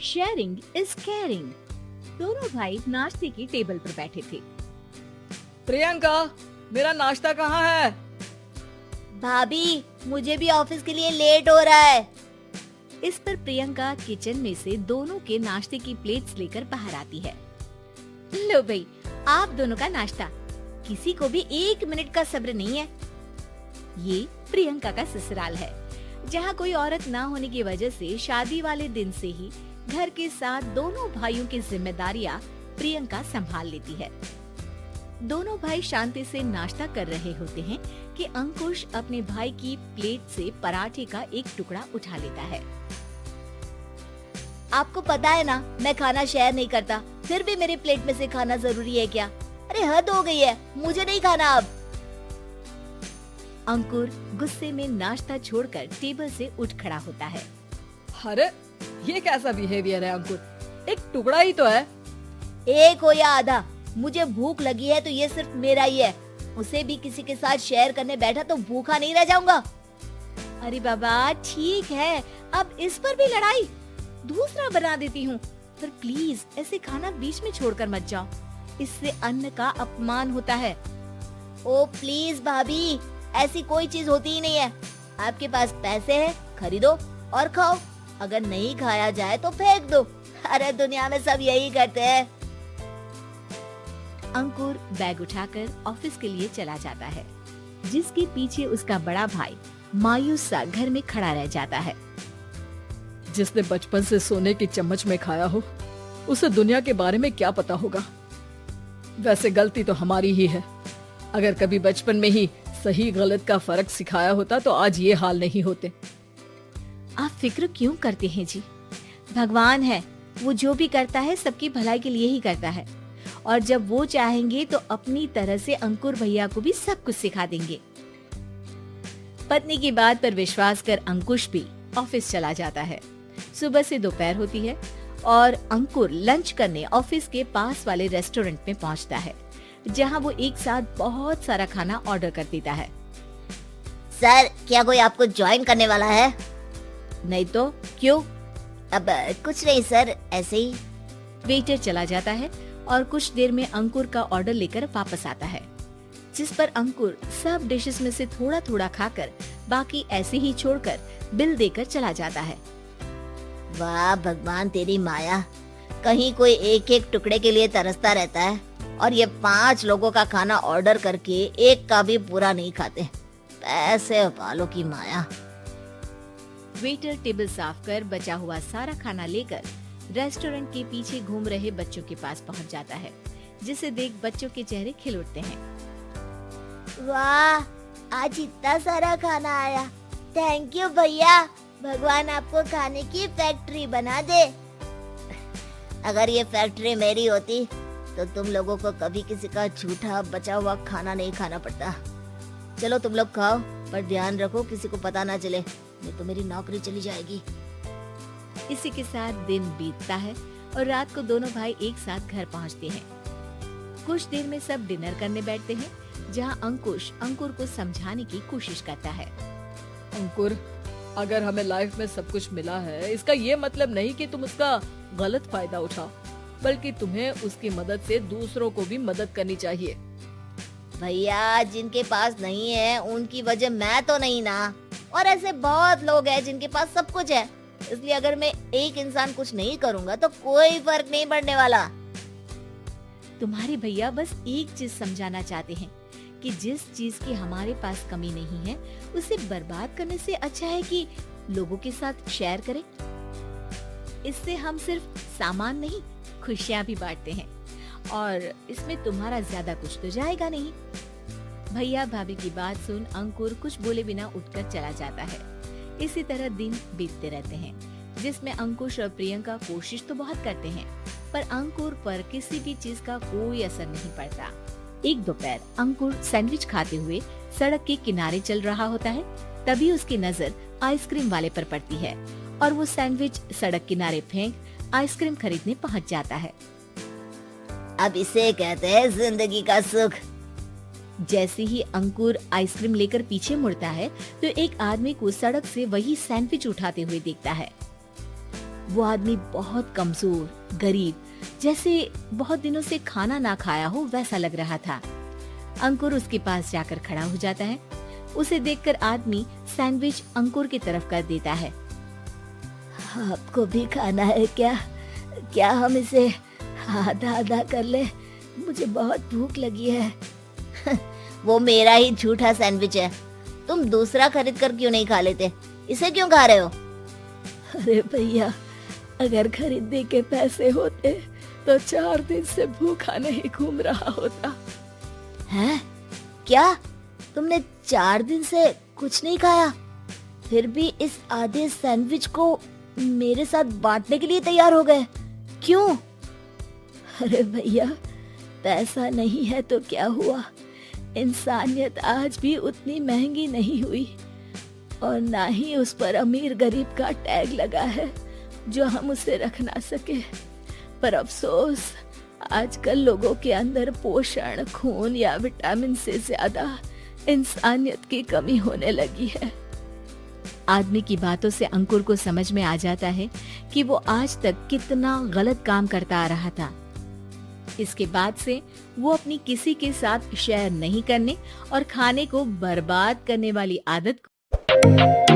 Sharing is caring. दोनों भाई नाश्ते की टेबल पर बैठे थे। प्रियंका, मेरा नाश्ता कहाँ है? भाभी, मुझे भी ऑफिस के लिए लेट हो रहा है। इस पर प्रियंका किचन में से दोनों के नाश्ते की प्लेट्स लेकर बाहर आती है। लो भाई, आप दोनों का नाश्ता। किसी को भी 1 मिनट का सब्र नहीं है। ये प्रियंका का ससुराल है, जहाँ कोई औरत ना होने की वजह से शादी वाले दिन से ही घर के साथ दोनों भाइयों की जिम्मेदारियां प्रियंका संभाल लेती है। दोनों भाई शांति से नाश्ता कर रहे होते हैं कि अंकुश अपने भाई की प्लेट से पराठे का एक टुकड़ा उठा लेता है। आपको पता है ना, मैं खाना शेयर नहीं करता, फिर भी मेरे प्लेट में से खाना जरूरी है क्या? अरे हद हो गई है, मुझे नहीं खाना अब। अंकुर गुस्से में नाश्ता छोड़कर टेबल से उठ खड़ा होता है। अरे ये कैसा बिहेवियर है अंकुर? एक टुकड़ा ही तो है। एक हो या आधा, मुझे भूख लगी है तो ये सिर्फ मेरा ही है। उसे भी किसी के साथ शेयर करने बैठा तो भूखा नहीं रह जाऊंगा। अरे बाबा ठीक है, अब इस पर भी लड़ाई। दूसरा बना देती हूँ, पर प्लीज ऐसे खाना बीच में छोड़कर मत जाओ, इससे अन्न का अपमान होता है। ओ प्लीज भाभी, ऐसी कोई चीज होती ही नहीं है। आपके पास पैसे हैं, खरीदो और खाओ। अगर नहीं खाया जाए तो फेंक दो। अरे दुनिया में सब यही करते हैं। अंकुर बैग उठाकर ऑफिस के लिए चला जाता है, जिसके पीछे उसका बड़ा भाई मायूस सा घर में खड़ा रह जाता है। जिसने बचपन से सोने की चम्मच में खाया हो, उसे दुनिया के बारे में क्या पता होगा। वैसे गलती तो हमारी ही है। अगर कभी बचपन में ही सही गलत का फर्क सिखाया होता तो आज ये हाल नहीं होते। आप फिक्र क्यों करते हैं जी? भगवान है, वो जो भी करता है सबकी भलाई के लिए ही करता है, और जब वो चाहेंगे तो अपनी तरह से अंकुर भैया को भी सब कुछ सिखा देंगे। पत्नी की बात पर विश्वास कर अंकुश भी ऑफिस चला जाता है। सुबह से दोपहर होती है और अंकुर लंच करने ऑफिस के पास वाले रेस्टोरेंट में पहुंचता है, जहां वो एक साथ बहुत सारा खाना ऑर्डर कर देता है। सर, क्या कोई आपको ज्वाइन करने वाला है? नहीं तो क्यों? अब कुछ नहीं सर, ऐसे ही। वेटर चला जाता है और कुछ देर में अंकुर का ऑर्डर लेकर वापस आता है, जिस पर अंकुर सब डिशेस में से थोड़ा थोड़ा खाकर बाकी ऐसे ही छोड़कर बिल देकर चला जाता है। वाह भगवान, तेरी माया। कहीं कोई एक एक टुकड़े के लिए तरसता रहता है और ये 5 लोगों का खाना ऑर्डर करके एक का भी पूरा नहीं खाते। पैसे वालों की माया। वेटर टेबल साफ कर बचा हुआ सारा खाना लेकर रेस्टोरेंट के पीछे घूम रहे बच्चों के पास पहुंच जाता है, जिसे देख बच्चों के चेहरे खिल उठते हैं। वाह, आज इतना सारा खाना आया। थैंक यू भैया, भगवान आपको खाने की फैक्ट्री बना दे। अगर ये फैक्ट्री मेरी होती तो तुम लोगों को कभी किसी का झूठा बचा हुआ खाना नहीं खाना पड़ता। चलो तुम लोग खाओ, पर ध्यान रखो किसी को पता ना चले, नहीं तो मेरी नौकरी चली जाएगी। इसी के साथ दिन बीतता है और रात को दोनों भाई एक साथ घर पहुंचते हैं। कुछ देर में सब डिनर करने बैठते हैं, जहां अंकुश अंकुर को समझाने की कोशिश करता है। अंकुर, अगर हमें लाइफ में सब कुछ मिला है, इसका ये मतलब नहीं कि तुम उसका गलत फायदा उठाओ, बल्कि तुम्हें उसकी मदद से दूसरों को भी मदद करनी चाहिए। भैया, जिनके पास नहीं है उनकी वजह मैं तो नहीं ना। और ऐसे बहुत लोग हैं जिनके पास सब कुछ है, इसलिए अगर मैं एक इंसान कुछ नहीं करूँगा तो कोई फर्क नहीं पड़ने वाला। तुम्हारे भैया बस एक चीज समझाना चाहते हैं कि जिस चीज की हमारे पास कमी नहीं है, उसे बर्बाद करने से अच्छा है कि लोगों के साथ शेयर करें। इससे हम सिर्फ सामान नहीं, खुशियाँ भी बांटते हैं, और इसमें तुम्हारा ज्यादा कुछ तो जाएगा नहीं। भैया भाभी की बात सुन अंकुर कुछ बोले बिना उठकर चला जाता है। इसी तरह दिन बीतते रहते हैं, जिसमें अंकुश और प्रियंका कोशिश तो बहुत करते हैं, पर अंकुर पर किसी भी चीज का कोई असर नहीं पड़ता। एक दोपहर अंकुर सैंडविच खाते हुए सड़क के किनारे चल रहा होता है। तभी उसकी नजर आइसक्रीम वाले पर पड़ती है और वो सैंडविच सड़क किनारे फेंक आइसक्रीम खरीदने पहुंच जाता है। अब इसे कहते हैं जिंदगी का सुख। जैसे ही अंकुर आइसक्रीम लेकर पीछे मुड़ता है तो एक आदमी को सड़क से वही सैंडविच उठाते हुए देखता है। वो आदमी बहुत कमजोर, गरीब, जैसे बहुत दिनों से खाना ना खाया हो वैसा लग रहा था। अंकुर उसके पास जाकर खड़ा हो जाता है। उसे देखकर आदमी सैंडविच अंकुर की तरफ कर देता है। आपको भी खाना है क्या? क्या हम इसे आधा आधा कर ले? मुझे बहुत भूख लगी है। वो मेरा ही झूठा सैंडविच है, तुम दूसरा खरीद कर क्यों नहीं खा लेते? इसे क्यों खा रहे हो? अरे भैया, अगर खरीदने के पैसे होते तो 4 दिन से भूखा नहीं घूम रहा होता। हैं? क्या तुमने 4 दिन से कुछ नहीं खाया, फिर भी इस आधे सैंडविच को मेरे साथ बांटने के लिए तैयार हो गए? क्यों? अरे भैया, पैसा नहीं है तो क्या हुआ, इंसानियत आज भी उतनी महंगी नहीं हुई और ना ही उस पर अमीर गरीब का टैग लगा है जो हम उसे रख ना सके। पर अफसोस, आजकल लोगों के अंदर पोषण, खून या विटामिन से ज्यादा इंसानियत की कमी होने लगी है। आदमी की बातों से अंकुर को समझ में आ जाता है कि वो आज तक कितना गलत काम करता आ रहा था। इसके बाद से वो अपनी किसी के साथ शेयर नहीं करने और खाने को बर्बाद करने वाली आदत को